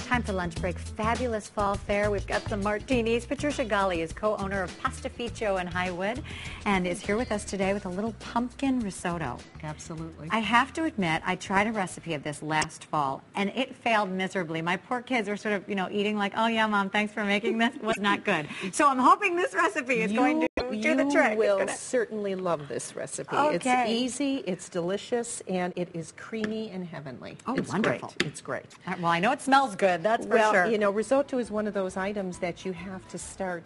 time for lunch break. Fabulous fall fare. We've got some martinis. Patricia Golly is co-owner of Pastificio in Highwood and is here with us today with a little pumpkin risotto. Absolutely. I have to admit, I tried a recipe of this last fall and it failed miserably. My poor kids were sort of, eating like, oh yeah, Mom, thanks for making this. It was not good. So I'm hoping this recipe is going to do the trick. You will certainly love this recipe. Okay. It's easy, it's delicious, and it is creamy and heavenly. Oh, it's wonderful. Great. It's great. Well, I know it smells good, that's for sure. Well, risotto is one of those items that you have to start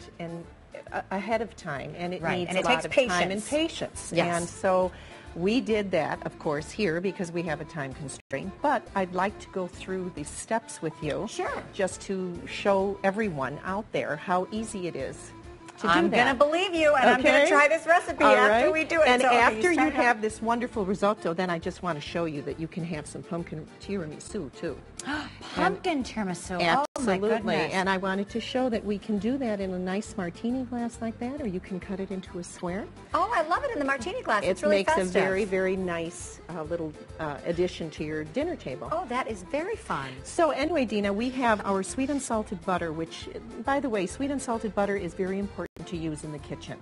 ahead of time, and it needs a lot of time and patience. Yes. And so we did that, of course, here because we have a time constraint, but I'd like to go through the steps with you. Sure. Just to show everyone out there how easy it is to do I'm going to believe you, and I'm going to try this recipe after we do it. And so, after you have this wonderful risotto, then I just want to show you that you can have some pumpkin tiramisu, too. Pumpkin tiramisu. Absolutely. Oh, my goodness. And I wanted to show that we can do that in a nice martini glass like that, or you can cut it into a square. Oh, I love it in the martini glass. It's It really makes festive. a very, very nice little addition to your dinner table. Oh, that is very fun. So anyway, Dina, we have our sweet unsalted butter, which, by the way, sweet unsalted butter is very important to use in the kitchen.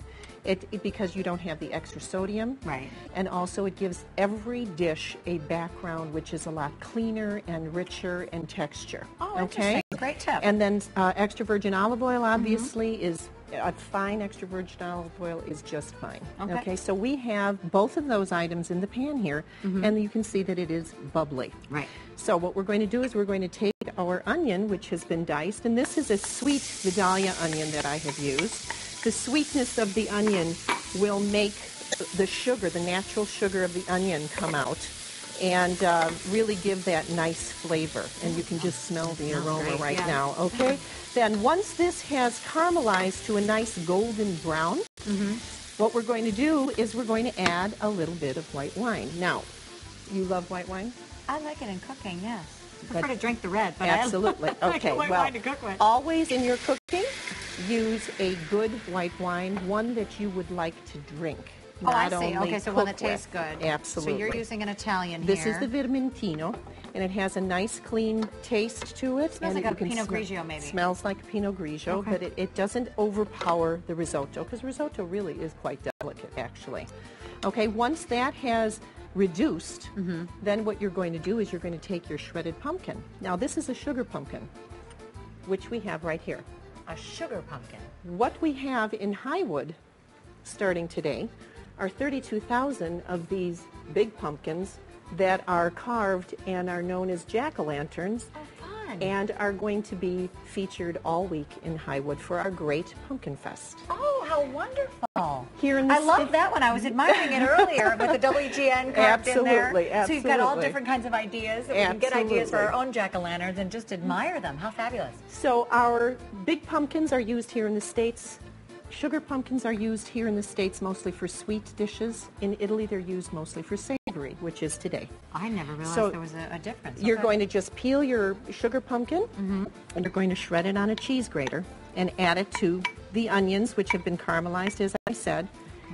Because you don't have the extra sodium. Right. And also it gives every dish a background which is a lot cleaner and richer in texture. Oh, interesting. Great tip. And then extra virgin olive oil, obviously, is a fine extra virgin olive oil is just fine. Okay, so we have both of those items in the pan here, and you can see that it is bubbly. Right. So what we're going to do is we're going to take our onion, which has been diced, and this is a sweet Vidalia onion that I have used. The sweetness of the onion will make the sugar, the natural sugar of the onion, come out and really give that nice flavor. And you can just smell the aroma right now, okay? Then once this has caramelized to a nice golden brown, what we're going to do is we're going to add a little bit of white wine. Now, you love white wine? I like it in cooking, yes. I prefer to drink the red, but absolutely. I like Okay, white wine to cook with. Always in your cooking, use a good white wine, one that you would like to drink. Oh, I see. Okay, so one that tastes good. Absolutely. So you're using an Italian This here. is the Vermentino, and it has a nice, clean taste to it. Smells and like a Pinot Grigio, maybe. Smells like a Pinot Grigio, but it doesn't overpower the risotto, because risotto really is quite delicate, actually. Okay, once that has reduced, then what you're going to do is you're going to take your shredded pumpkin. Now, this is a sugar pumpkin, which we have right here. A sugar pumpkin. What we have in Highwood, starting today, are 32,000 of these big pumpkins that are carved and are known as jack-o'-lanterns. Oh, fun. And are going to be featured all week in Highwood for our great Pumpkin Fest. Oh, how wonderful. Here in the I love that one. I was admiring it earlier with the WGN carved in there. Absolutely. So you've got all different kinds of ideas. So we can get ideas for our Absolutely. own jack-o'-lanterns and just admire them. How fabulous. So our big pumpkins are used here in the States. Sugar pumpkins are used here in the States mostly for sweet dishes. In Italy, they're used mostly for savory, which is today. I never realized So there was a difference. You're going to just peel your sugar pumpkin, and you're going to shred it on a cheese grater and add it to the onions, which have been caramelized, as I said,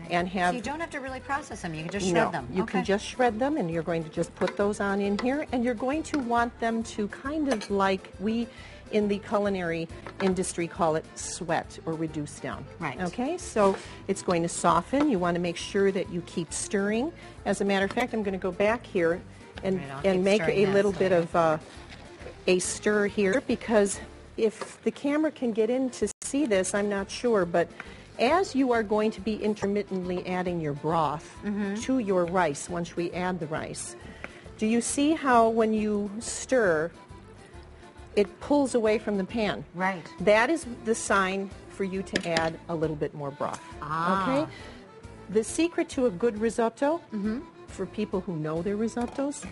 and have... So you don't have to really process them. You can just shred them. You can just shred them, and you're going to just put those on in here, and you're going to want them to kind of like we in the culinary industry call it sweat or reduce down. Right. Okay, so it's going to soften. You want to make sure that you keep stirring. As a matter of fact, I'm going to go back here and make a little bit of a stir here, because if the camera can get in to see this, I'm not sure, but as you are going to be intermittently adding your broth to your rice once we add the rice, do you see how when you stir, it pulls away from the pan? Right. That is the sign for you to add a little bit more broth. Okay? The secret to a good risotto, for people who know their risottos,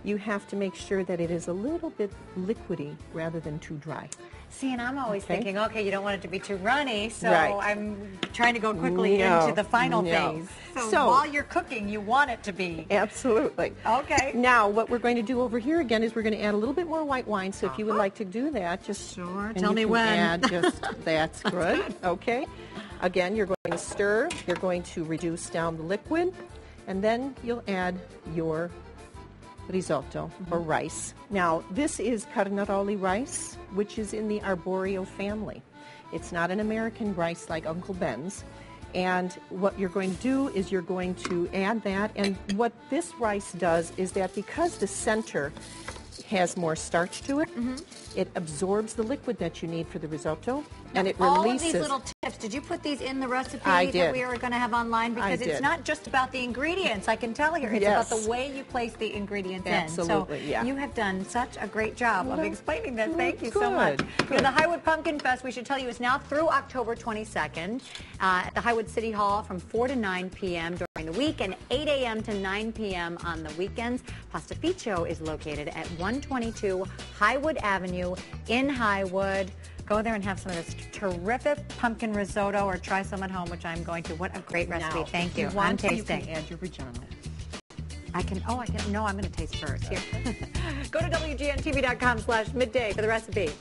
you have to make sure that it is a little bit liquidy rather than too dry. See, and I'm always thinking, okay, you don't want it to be too runny, so Right. I'm trying to go quickly into the final phase. So while you're cooking, you want it to be. Absolutely. Okay. Now, what we're going to do over here again is we're going to add a little bit more white wine. So if you would like to do that, just Sure. and Tell you me can when. Add just that's good. Okay. Again, you're going to stir. You're going to reduce down the liquid, and then you'll add your risotto or rice. Now, this is carnaroli rice, which is in the arborio family. It's not an American rice like Uncle Ben's. And what you're going to do is you're going to add that. And what this rice does is that because the center has more starch to it, it absorbs the liquid that you need for the risotto, and it releases. All of these little tips, did you put these in the recipe I did. that we are going to have online? Because it's not just about the ingredients, I can tell here. It's about the way you place the ingredients Absolutely, in. So you have done such a great job of explaining this. Thank you so much. You know, the Highwood Pumpkin Fest, we should tell you, is now through October 22nd at the Highwood City Hall from 4 to 9 p.m. during the week and 8 a.m. to 9 p.m. on the weekends. Pastificio is located at 122 Highwood Avenue in Highwood. Go there and have some of this terrific pumpkin risotto, or try some at home, which I'm going to. What a great recipe. Thank you. I'm tasting. You can add your Reggiano. I can, no, I'm going to taste first. Here. Go to WGNTV.com/midday for the recipe.